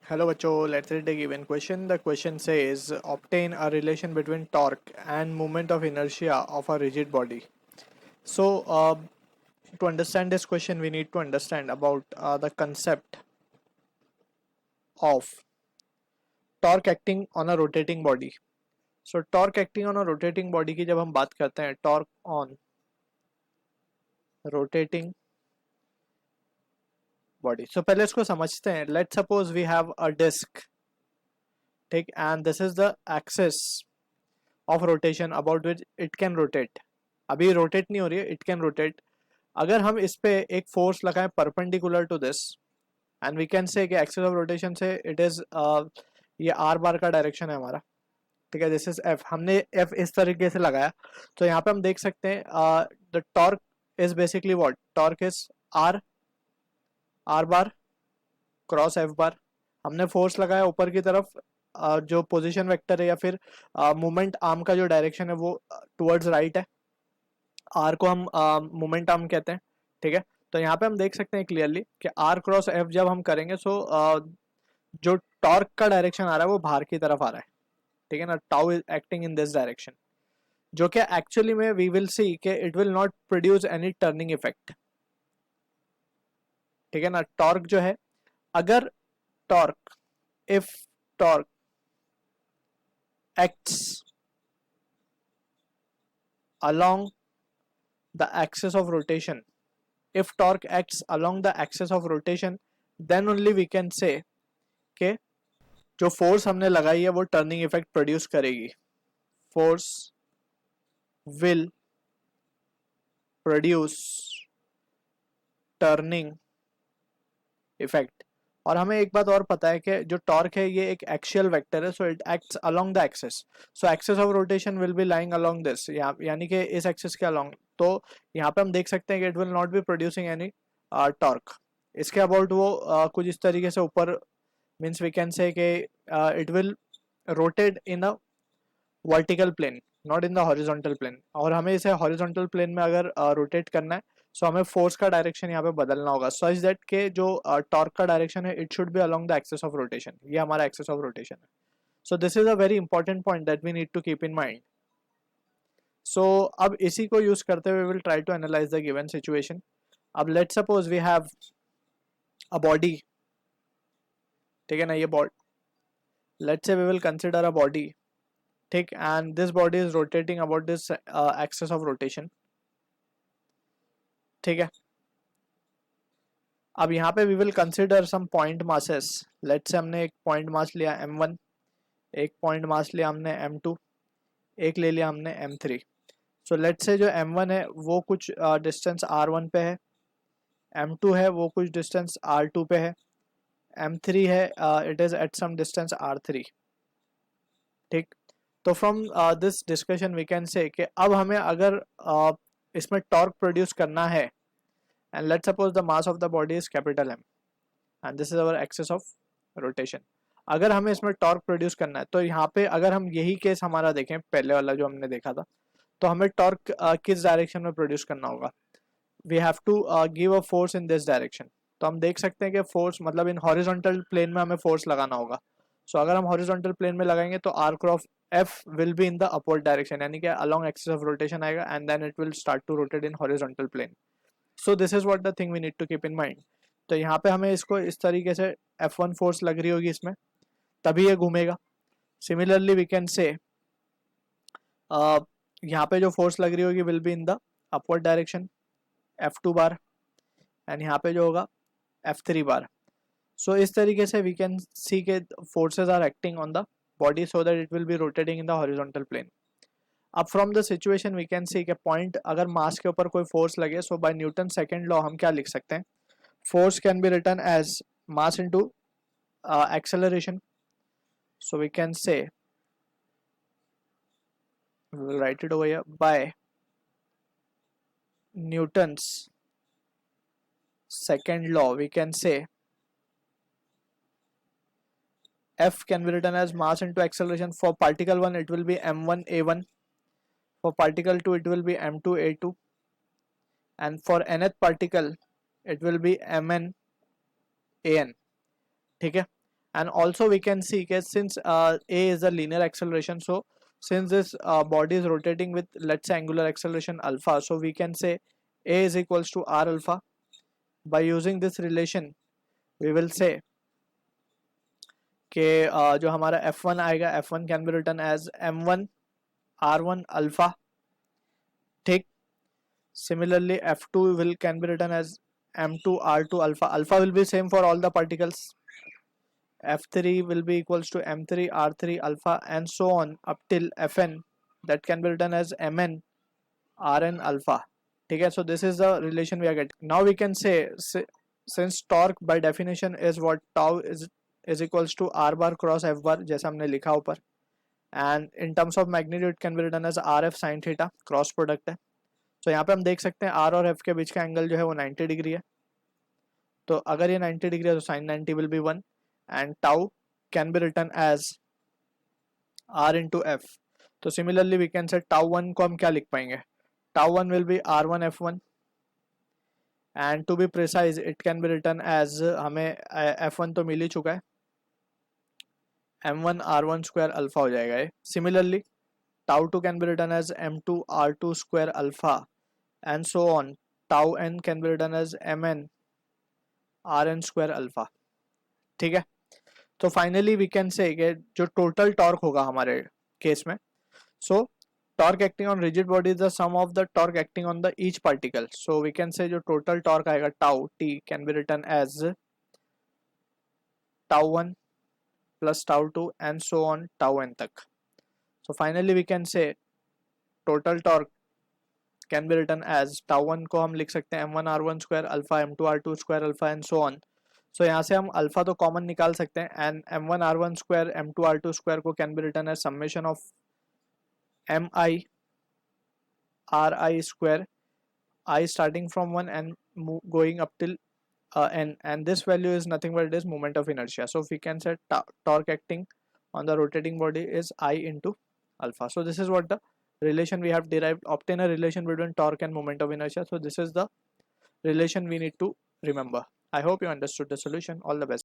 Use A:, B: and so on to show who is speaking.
A: Hello बच्चों, let's read a given question. The question says obtain a relation between torque and moment of inertia of a rigid body. So to understand this question we need to understand about the concept of torque acting on a rotating body. So torque acting on a rotating body की जब हम बात करते हैं torque on rotating body. So पहले इसको समझते हैं. Let's suppose we have a disc, ठीक, and this is the axis of rotation about which it can rotate. अभी रोटेट नहीं हो रही है, इट कैन रोटेट. अगर हम इस पे एक फोर्स लगाएं perpendicular to this and we can say कि एक्सिस ऑफ रोटेशन से इट इज ये आर बार का डायरेक्शन है हमारा, ठीक है. दिस इज एफ, हमने एफ इस तरीके से लगाया. तो यहाँ पे हम देख सकते हैं the torque is basically what, torque is R, R bar cross F bar. हमने फोर्स लगाया ऊपर की तरफ, जो पोजीशन वेक्टर है या फिर मूवमेंट आर्म का जो डायरेक्शन है वो टुवर्ड्स राइट है. आर को हम मोमेंट आर्म कहते हैं, ठीक है. तो यहाँ पे हम देख सकते हैं क्लियरली कि आर क्रॉस एफ जब हम करेंगे सो जो टॉर्क का डायरेक्शन आ रहा है वो बाहर की तरफ आ रहा है, ठीक है ना. Tau is acting in this direction, जो कि एक्चुअली में वी विल सी कि it will not produce any turning effect, ठीक है ना. टॉर्क जो है, अगर torque, if torque acts along the axis of rotation, if torque acts along the axis of rotation, then only we can say कि जो force हमने लगाई है वो टर्निंग इफेक्ट प्रोड्यूस करेगी. Force will produce turning effect. और हमें एक बात और पता है कि जो टॉर्क है ये एक एक्सियल वेक्टर है, so it acts along the axis. So axis of rotation will be lying along this, यानी कि इस एक्सिस के अलोंग. तो यहाँ पे हम देख सकते हैं कि it will not be producing any torque. इसके अबाउट वो कुछ इस तरीके से ऊपर, मीन्स वी कैन से कि it will rotate in a vertical plane, not in the horizontal plane. और हमें इसे हॉरिजॉन्टल प्लेन में अगर रोटेट करना है सो हमें फोर्स का डायरेक्शन यहाँ पे बदलना होगा, सच दैट के जो टॉर्क का डायरेक्शन है it should be along the axis of rotation. ये हमारा एक्सिस ऑफ रोटेशन है. So this is a very important point that we need to keep in mind. So अब इसी को यूज करते हुए will try to analyse the given situation. अब let suppose we have a body, ठीक है ना. ये body, let's say we will consider a body, ठीक, and this body is rotating about this axis of rotation, ठीक है. अब यहाँ पे we will consider some point masses. Let's say हमने एक पॉइंट मास लिया m1, एक पॉइंट मास लिया हमने m2, एक ले लिया हमने m3. सो लेट्स से जो m1 है वो कुछ डिस्टेंस r1 पे है, m2 है वो कुछ डिस्टेंस r2 पे है, m3 है it is at some distance r3, ठीक. तो from this discussion we can say कि अब हमें अगर इसमें टॉर्क प्रोड्यूस करना है, and let's suppose the mass of the body is capital M and this is our axis of rotation. अगर हमें इसमें टॉर्क प्रोड्यूस करना है तो यहाँ पे अगर हम यही केस हमारा देखें, पहले वाला जो हमने देखा था, तो हमें टॉर्क किस डायरेक्शन में प्रोड्यूस करना होगा. We have to give a force in this direction. तो हम देख सकते हैं कि फोर्स मतलब इन हॉरिजॉन्टल प्लेन में हमें फोर्स लगाना होगा. सो अगर हम हॉरिजॉन्टल प्लेन में लगाएंगे तो R cross F will be in the upward direction, यानी कि अलॉन्ग एक्सिस ऑफ रोटेशन आएगा and then it will start to rotate in horizontal plane. So this is what the thing we need to keep in mind. तो यहाँ पे हमें इसको इस तरीके से F1 फोर्स लग रही होगी इसमें, तभी ये घूमेगा. सिमिलरली वी कैन से यहाँ पे जो फोर्स लग रही होगी will be in the upward direction F2 bar, and यहाँ पे जो होगा F3 बार. सो इस तरीके से वी कैन सी के forces are acting on the body so that it will be rotating in the horizontal plane. अब from the situation we can see के पॉइंट अगर मास के ऊपर कोई फोर्स लगे, so by Newton second law हम क्या लिख सकते हैं, force can be written as mass into acceleration. So we can say, we will write it over here, by Newton's second law we can say F can be written as mass into acceleration. For particle 1 it will be m1 a1, for particle 2 it will be m2 a2, and for nth particle it will be mn an, ठीक है. And also we can see that since a is a linear acceleration, so since this body is rotating with, let's say, angular acceleration alpha, so we can say a is equals to r alpha. By using this relation we will say कि जो हमारा f1 आएगा, f1 can be written as m1 r1 alpha, ठीक. Similarly f2 will can be written as m2 r2 alpha. Alpha will be same for all the particles. f3 will be equals to m3 r3 alpha, and so on up till fn, that can be written as mn rn alpha. Okay, so this is the relation we are getting. Now we can say, since torque by definition is what tau is equals to r bar cross f bar, जैसा हमने लिखा ऊपर, and in terms of magnitude can be written as rf sin theta, cross product है. तो यहाँ पे हम देख सकते हैं r और f के बीच का एंगल जो है वो 90 डिग्री है. तो अगर ये 90 डिग्री है तो sin 90 will be 1, and tau can be written as r into F. तो similarly we can say tau 1 को हम क्या लिख पाएंगे, tau 1 will be r1 f1, and to be precise it can be written as, हमें f1 तो मिल ही चुका है, m1 r1 स्क्वायर अल्फा हो जाएगा ये. Similarly tau 2 can be written as m2 r2 square alpha, and so on. Tau n can be written as mn rn square alpha. ठीक है. तो फाइनली वी कैन से जो total torque होगा हमारे case में, so torque acting on rigid body is the sum of the torque acting on the each particle. So we can say जो total torque आएगा tau T can be written as tau 1 plus tau 2 and so on tau n तक. So finally we can say total torque can be written as tau 1 को हम लिख सकते हैं m1 r1 square alpha, m2 r2 square alpha, and so on. So यहाँ से हम alpha तो कॉमन निकाल सकते हैं, and m1 r1 square m2 r2 square को can be written as summation of mi ri square, I starting from 1 and going up till n, and this value is nothing but it is moment of inertia. So we can say torque acting on the rotating body is I into alpha. So this is what the relation we have derived. Obtain a relation between torque and moment of inertia. So this is the relation we need to remember. I hope you understood the solution. All the best.